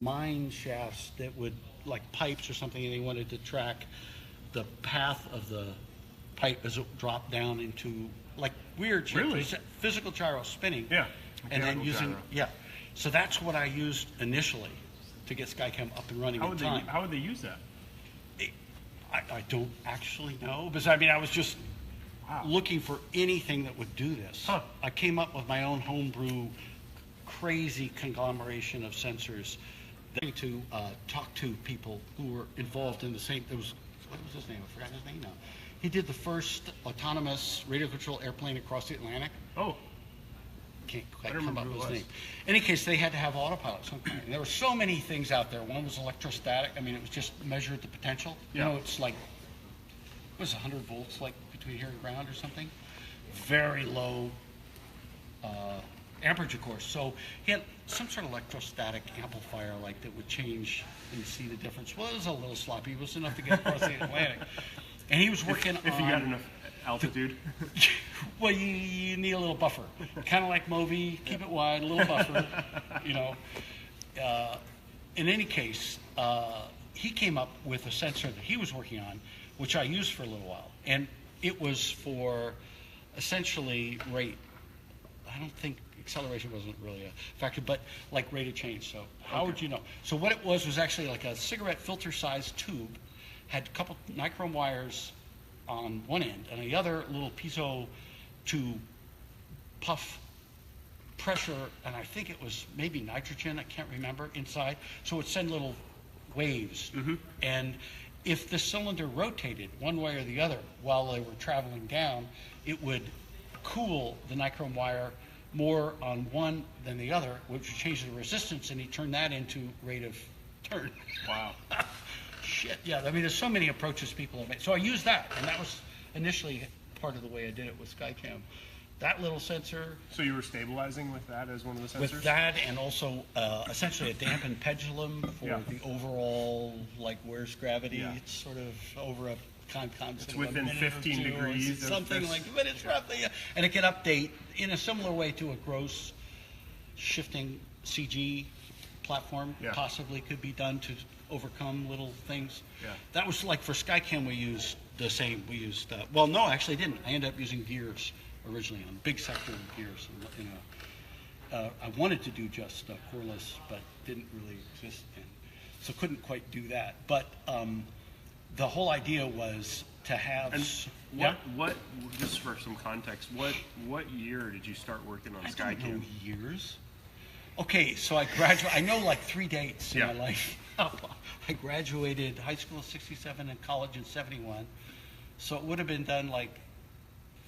mine shafts that would, like pipes or something, and they wanted to track the path of the pipe as it dropped down into like weird shit. Really? Physical gyro spinning. Yeah. And then Mechanical using, gyro. yeah. So that's what I used initially to get Skycam up and running in time. How would they use that? I don't actually know, because I mean, I was just Wow. looking for anything that would do this. Huh. I came up with my own homebrew, crazy conglomeration of sensors to talk to people who were involved in the same. There was, what was his name? I forgot his name now. He did the first autonomous radio control airplane across the Atlantic. Oh, Can't I quite don't come remember up who with it his was. name. In any case, they had to have autopilots. And there were so many things out there. One was electrostatic. I mean, it was just measured the potential. Yeah. You know, it's like, what was it, 100 volts, like between here and ground or something? Very low amperage, of course. So he had some sort of electrostatic amplifier, like that would change and see the difference. Well, it was a little sloppy. It was enough to get across the Atlantic. And he was working if you got enough altitude. well, you need a little buffer. Kind of like MōVI, keep it wide, a little buffer, you know. In any case, he came up with a sensor that he was working on, which I used for a little while. And it was for essentially rate. I don't think acceleration wasn't really a factor, but like rate of change. So how would you know? So what it was actually like a cigarette filter-sized tube, had a couple nichrome wires on one end, and the other little piezo to puff pressure, and I think it was maybe nitrogen, I can't remember, inside. So it would send little waves. Mm-hmm. And if the cylinder rotated one way or the other while they were traveling down, it would cool the nichrome wire more on one than the other, which would change the resistance, and he turned that into rate of turn. Wow. Shit, yeah. I mean, there's so many approaches people have made. So I used that, and that was initially part of the way I did it with Skycam. That little sensor. So you were stabilizing with that as one of the sensors? With that, and also essentially a dampened pendulum for the overall, like, where's gravity? Yeah. It's sort of over a constant. It's within 15 degrees. Something like, but it's roughly, and it can update in a similar way to a gross shifting CG platform. Yeah. Possibly could be done to overcome little things. Yeah. That was like for Skycam, we used the same. We used well, no, actually, I didn't. I ended up using gears originally on big sector gears. I wanted to do just coreless, but didn't really exist, and so couldn't quite do that. But the whole idea was to have. And what? Just for some context, what year did you start working on Skycam? I don't know years. Okay, so I graduated. I know like 3 dates in my life. I graduated high school in '67 and college in '71, so it would have been done like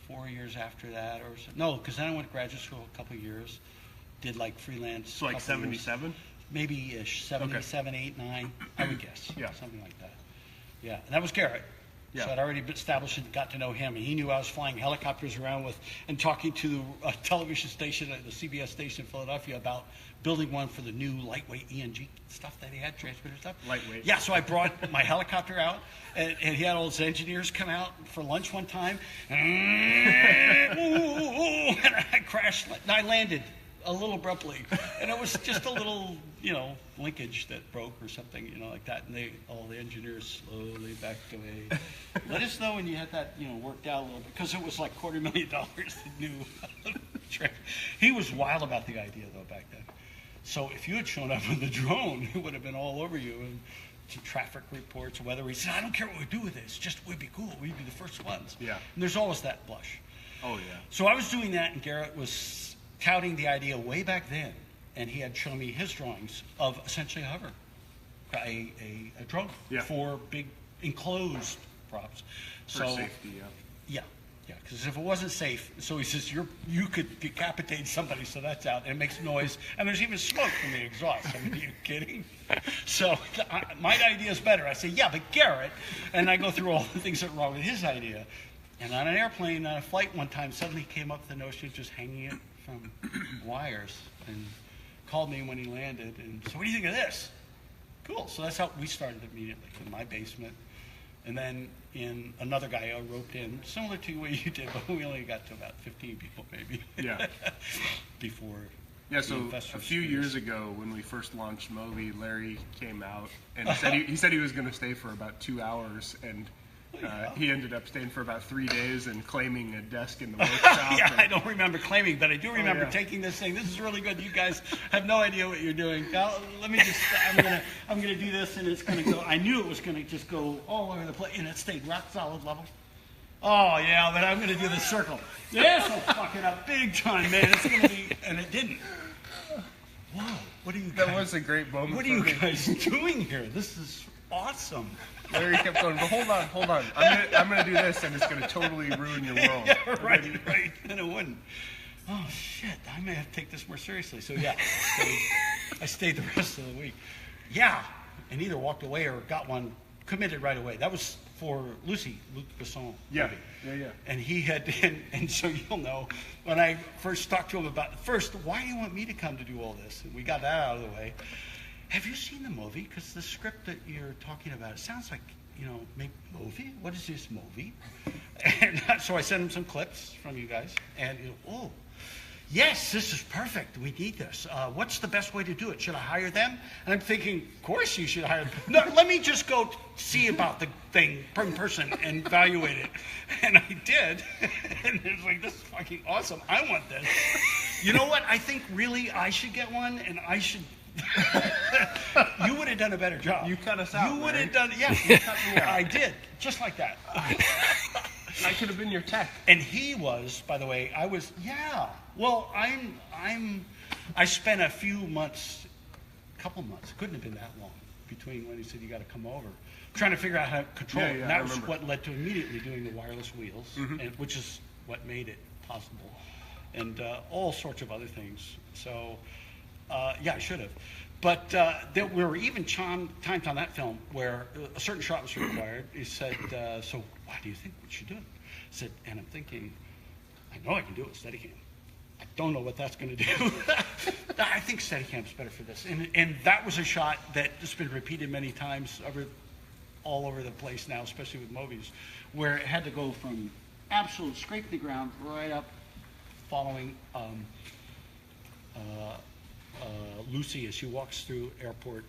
4 years after that, or so. No, because then I went to graduate school a couple of years, did like freelance. So like 77? Maybe ish, 77, 8, 9, I would guess. Yeah. Something like that. Yeah, and that was Garrett. Yeah. So I'd already established and got to know him, and he knew I was flying helicopters around with and talking to a television station, the CBS station in Philadelphia, about building one for the new lightweight ENG stuff that he had, transmitter stuff. Lightweight. Yeah, so I brought my helicopter out, and he had all his engineers come out for lunch one time, and I crashed, and I landed a little abruptly, and it was just a little, linkage that broke or something, like that, and all the engineers slowly backed away. Let us know when you had that, worked out a little bit, because it was like $250,000 the new trick. He was wild about the idea, though, back then. So if you had shown up with the drone, it would have been all over you, and some traffic reports, weather. He said, I don't care what we do with this, just we'd be cool, we'd be the first ones. Yeah. And there's always that blush. Oh, yeah. So I was doing that, and Garrett was touting the idea way back then, and he had shown me his drawings of essentially a hover, a drone for big enclosed props. For safety, Yeah, because if it wasn't safe, so he says you could decapitate somebody, so that's out, and it makes noise, and there's even smoke from the exhaust. I mean, are you kidding? So my idea is better. I say, yeah, but Garrett, and I go through all the things that are wrong with his idea. And on an airplane, on a flight one time, suddenly came up with the notion of just hanging it from wires, and called me when he landed, and so what do you think of this? Cool. So that's how we started immediately, in my basement. And then in another guy I roped in, similar to what you did, but we only got to about 15 people maybe. Yeah. Before Yeah, the so investor a few space. years ago when we first launched MōVI, Larry came out and said he was going to stay for about 2 hours, and he ended up staying for about 3 days and claiming a desk in the workshop. Yeah, I don't remember claiming, but I do remember taking this thing. This is really good. You guys have no idea what you're doing. Now, let me just, I'm gonna do this, and it's gonna go. I knew it was gonna just go all over the place, and it stayed rock solid level. Oh yeah, but I'm gonna do the circle. This will fuck it up big time, man. It's gonna be, and it didn't. Whoa, what are you guys? That was a great moment. What are you guys doing here? This is awesome. Larry kept going, but hold on. I'm gonna do this, and it's gonna totally ruin your world. Yeah, right. And it wouldn't. Oh shit! I may have to take this more seriously. So yeah, I stayed the rest of the week. Yeah, and either walked away or got one committed right away. That was for Luc Besson. Yeah. And he had, and so you'll know, when I first talked to him about, first, why do you want me to come to do all this? And we got that out of the way. Have you seen the MōVI? Because the script that you're talking about, it sounds like, maybe MōVI? What is this MōVI? And so I sent him some clips from you guys, and oh, yes, this is perfect. We need this. What's the best way to do it? Should I hire them? And I'm thinking, of course you should hire them. No, let me just go see about the thing in person and evaluate it. And I did. And it's like, this is fucking awesome. I want this. You know what? I think really I should get one, and I should. You would have done a better job. You cut us out. You would have done, yeah. You cut me out. I did, just like that. I could have been your tech. And he was, by the way, I was, yeah. Well, I spent a couple months, couldn't have been that long, between when he said you got to come over, trying to figure out how to control it. And that was what led to immediately doing the wireless wheels, and, which is what made it possible, and all sorts of other things. So, yeah, I should have. But there were even times on that film where a certain shot was required. He said, so why do you think we should do it? I said, and I'm thinking, I know I can do it with Steadicam. I don't know what that's going to do. I think Steadicam's better for this. And that was a shot that has been repeated many times all over the place now, especially with MōVIs, where it had to go from absolute scrape the ground right up following Lucy as she walks through airport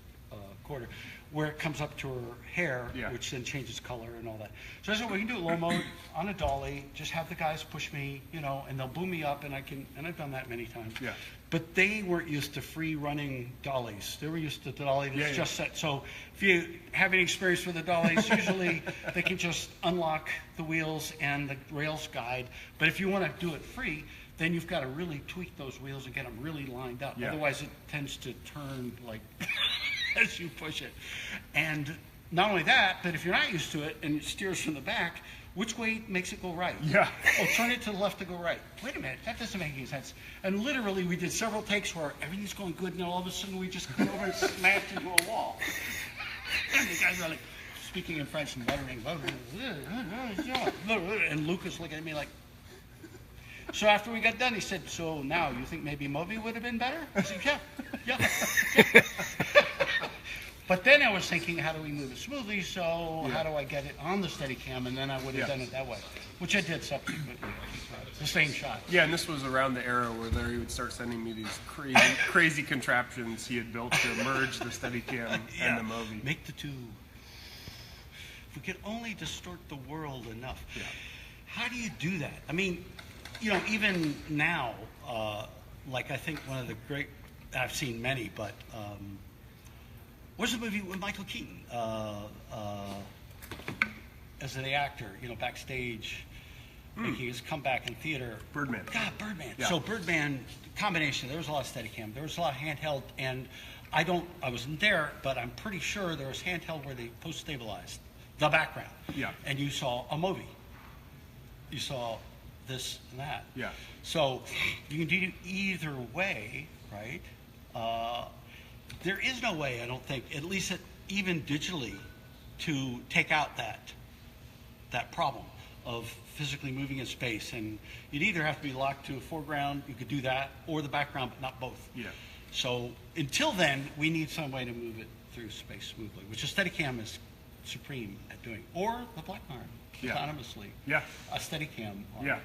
corridor, where it comes up to her hair, which then changes color and all that. So I said, we can do it low mode on a dolly, just have the guys push me, and they'll boom me up, and I've done that many times. Yeah. But they weren't used to free running dollies. They were used to the dolly that's just set. So if you have any experience with the dollies, usually they can just unlock the wheels and the rails guide. But if you want to do it free, then you've got to really tweak those wheels and get them really lined up. Otherwise, it tends to turn like as you push it. And not only that, but if you're not used to it and it steers from the back, which way makes it go right? Yeah. Oh, turn it to the left to go right. Wait a minute, that doesn't make any sense. And literally, we did several takes where everything's going good, and then all of a sudden we just come over and smashed into a wall. And the guys are like speaking in French and muttering, and Lucas looking at me like. So after we got done, he said, so now you think maybe MōVI would have been better? I said, yeah. But then I was thinking, how do we move it smoothly? So how do I get it on the Steadicam? And then I would have done it that way, which I did subsequently. It's the same shot. Yeah, and this was around the era where Larry would start sending me these crazy contraptions he had built to merge the Steadicam and the MōVI. Make the two. If we could only distort the world enough. Yeah. How do you do that? I mean, even now, like I think one of the great, I've seen many, but what's the movie with Michael Keaton as the actor, backstage, making his comeback in theater? Birdman. God, Birdman. Yeah. So Birdman, combination, there was a lot of Steadicam, there was a lot of handheld, and I wasn't there, but I'm pretty sure there was handheld where they post-stabilized the background. Yeah. And you saw a MōVI. You saw this and that. Yeah. So you can do either way, right? There is no way, I don't think, at least even digitally, to take out that problem of physically moving in space. And you'd either have to be locked to a foreground, you could do that, or the background, but not both. Yeah. So until then, we need some way to move it through space smoothly, which a Steadicam is supreme at doing, or the Blackmire. Autonomously. Yeah. A Steadicam. Yeah.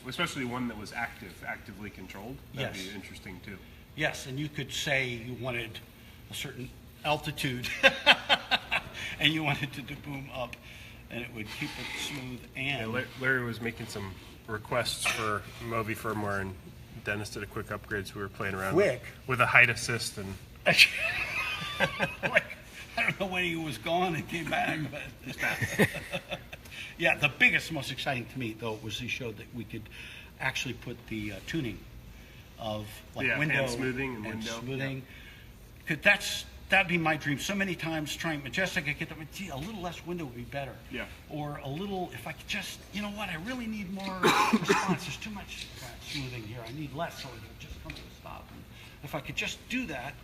Especially one that was actively controlled. That'd be interesting too. Yes, and you could say you wanted a certain altitude and you wanted to boom up, and it would keep it smooth. And Yeah, Larry was making some requests for MōVI firmware, and Dennis did a quick upgrade, so we were playing around with a height assist. And like, I don't know when he was gone and came back, but yeah, the biggest, most exciting to me though was he showed that we could actually put the tuning of like window and smoothing and window. Smoothing. 'Cause that'd be my dream. So many times trying Majestic, I get them, gee, a little less window would be better. Yeah. Or a little, if I could just, you know what, I really need more response. There's too much smoothing here. I need less, so it'll just come to a stop. And if I could just do that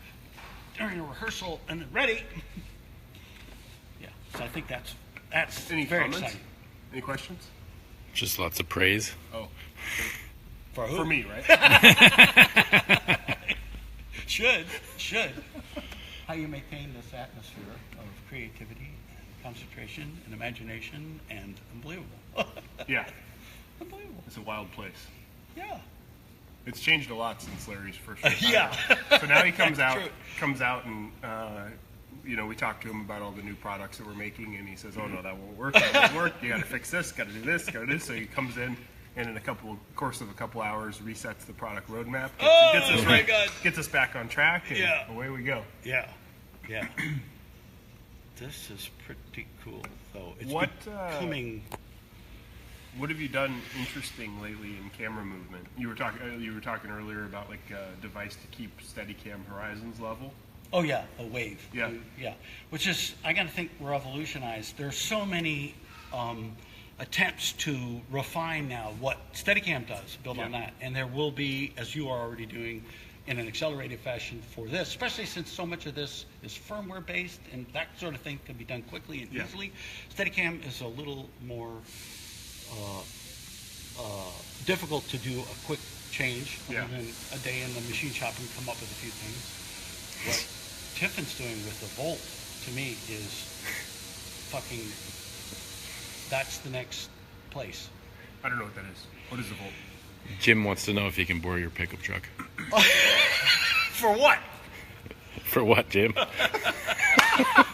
during a rehearsal and then ready. Yeah. So I think that's Any very comments? exciting. Any questions? Just lots of praise. Oh, For who? for me, right? Should. How you maintain this atmosphere of creativity and concentration and imagination and unbelievable. Yeah, Unbelievable. it's a wild place. Yeah. It's changed a lot since Larry's first. Yeah. So now he comes out, True. and we talked to him about all the new products that we're making, and he says, "Oh no, that won't work. That won't work. You got to fix this. Got to do this. Got to do this." So he comes in, and in course of a couple hours, resets the product roadmap. Gets us back on track, and away we go. Yeah. Yeah. This is pretty cool, though. It's What, becoming. What have you done interesting lately in camera movement? You were talking earlier about like a device to keep Steadicam horizons level. Oh yeah, a wave. Yeah. Yeah. Which is, I got to think, revolutionized. There's so many attempts to refine now what Steadicam does, build on that, and there will be, as you are already doing, in an accelerated fashion for this, especially since so much of this is firmware based, and that sort of thing can be done quickly and easily. Steadicam is a little more difficult to do a quick change, other than a day in the machine shop and come up with a few things. What Tiffin's doing with the Volt, to me, is fucking, that's the next place. I don't know what that is. What is the Volt? Jim wants to know if he can borrow your pickup truck. For what? For what, Jim?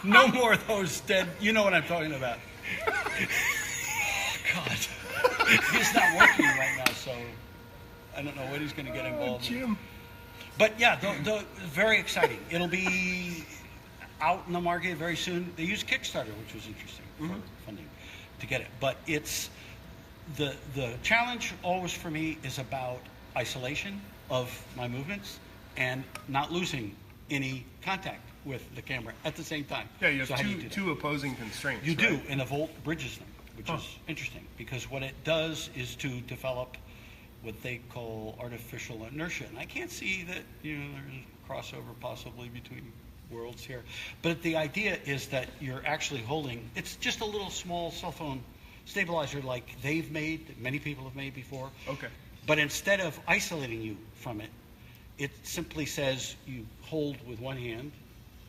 No more of those dead, you know what I'm talking about. God. He's not working right now, so I don't know what he's going to get involved in. Jim. But yeah, very exciting. It'll be out in the market very soon. They use Kickstarter, which was interesting for funding to get it. But it's the challenge always for me is about isolation of my movements and not losing any contact with the camera at the same time. Yeah, you have So how do do that? two opposing constraints. You do, right? and the Volt bridges them, which is interesting because what it does is to develop what they call artificial inertia. And I can't see that, there's a crossover possibly between worlds here. But the idea is that you're actually holding, it's just a little small cell phone stabilizer like they've made, that many people have made before. Okay. But instead of isolating you from it, it simply says you hold with one hand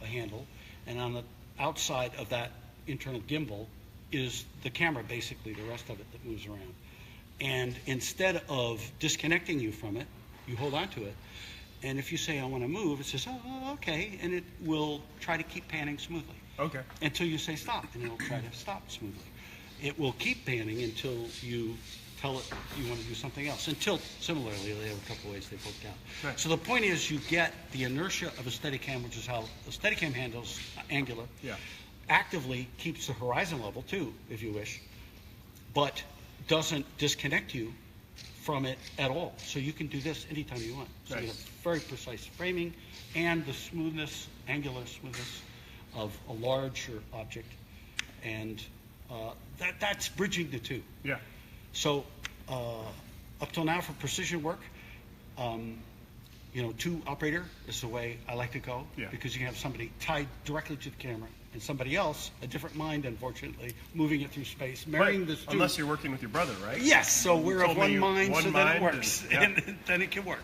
a handle, and on the outside of that internal gimbal is the camera, basically the rest of it that moves around. And instead of disconnecting you from it, you hold on to it. And if you say, I want to move, it says, oh, okay. And it will try to keep panning smoothly. Okay. Until you say stop, and it'll try to stop smoothly. It will keep panning until you tell it you want to do something else. And tilt, similarly, they have a couple ways they poke down. Right. So the point is you get the inertia of a Steadicam, which is how the Steadicam handles angular. Yeah. Actively keeps the horizon level too, if you wish, but doesn't disconnect you from it at all. So you can do this anytime you want. So you have very precise framing and the smoothness, angular smoothness of a larger object. And that's bridging the two. Yeah. So up till now for precision work, two operator is the way I like to go, because you have somebody tied directly to the camera and somebody else, a different mind, unfortunately, moving it through space, marrying this two. Unless you're working with your brother, right? Yes, so we're of one mind, so then it mind works, and then it can work.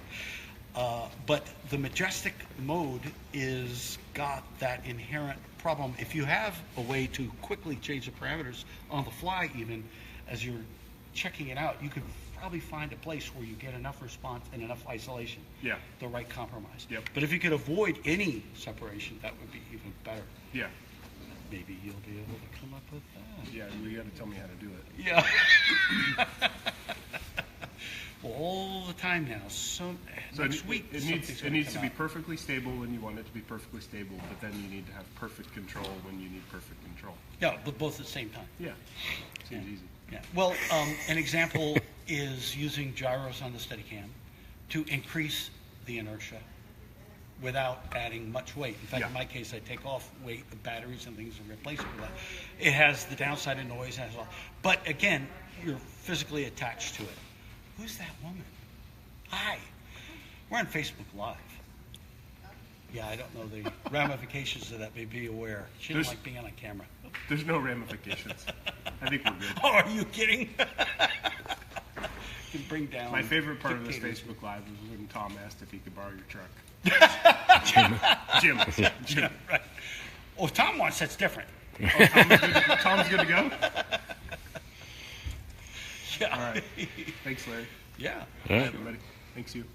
But the Majestic mode is got that inherent problem. If you have a way to quickly change the parameters on the fly, even as you're checking it out, you could probably find a place where you get enough response and enough isolation. Yeah. The right compromise. Yep. But if you could avoid any separation, that would be even better. Yeah. Maybe you'll be able to come up with that. Yeah, you got to tell me how to do it. Yeah. Well, all the time now. So next week, it something's gonna needs to come be out. perfectly stable when you want it to be perfectly stable, but then you need to have perfect control when you need perfect control. Yeah, but both at the same time. Yeah. Seems easy. Yeah. Well, an example is using gyros on the Steadicam to increase the inertia without adding much weight. In fact, Yeah. in my case, I take off weight, the batteries and things, and replace it with that. It has the downside of noise, has all. But again, you're physically attached to it. Who's that woman? Hi. We're on Facebook Live. Yeah, I don't know the ramifications of that. May be aware. She doesn't like being on camera. There's no ramifications. I think we're good. Oh, are you kidding? Can bring down. My favorite part of this dictators. Facebook Live was when Tom asked if he could borrow your truck. Jim. Jim. Right. Oh, if Tom wants, that's different. Oh, Tom's good to go? Yeah. All right. Thanks, Larry. Yeah. All right. Everybody. Thanks, you.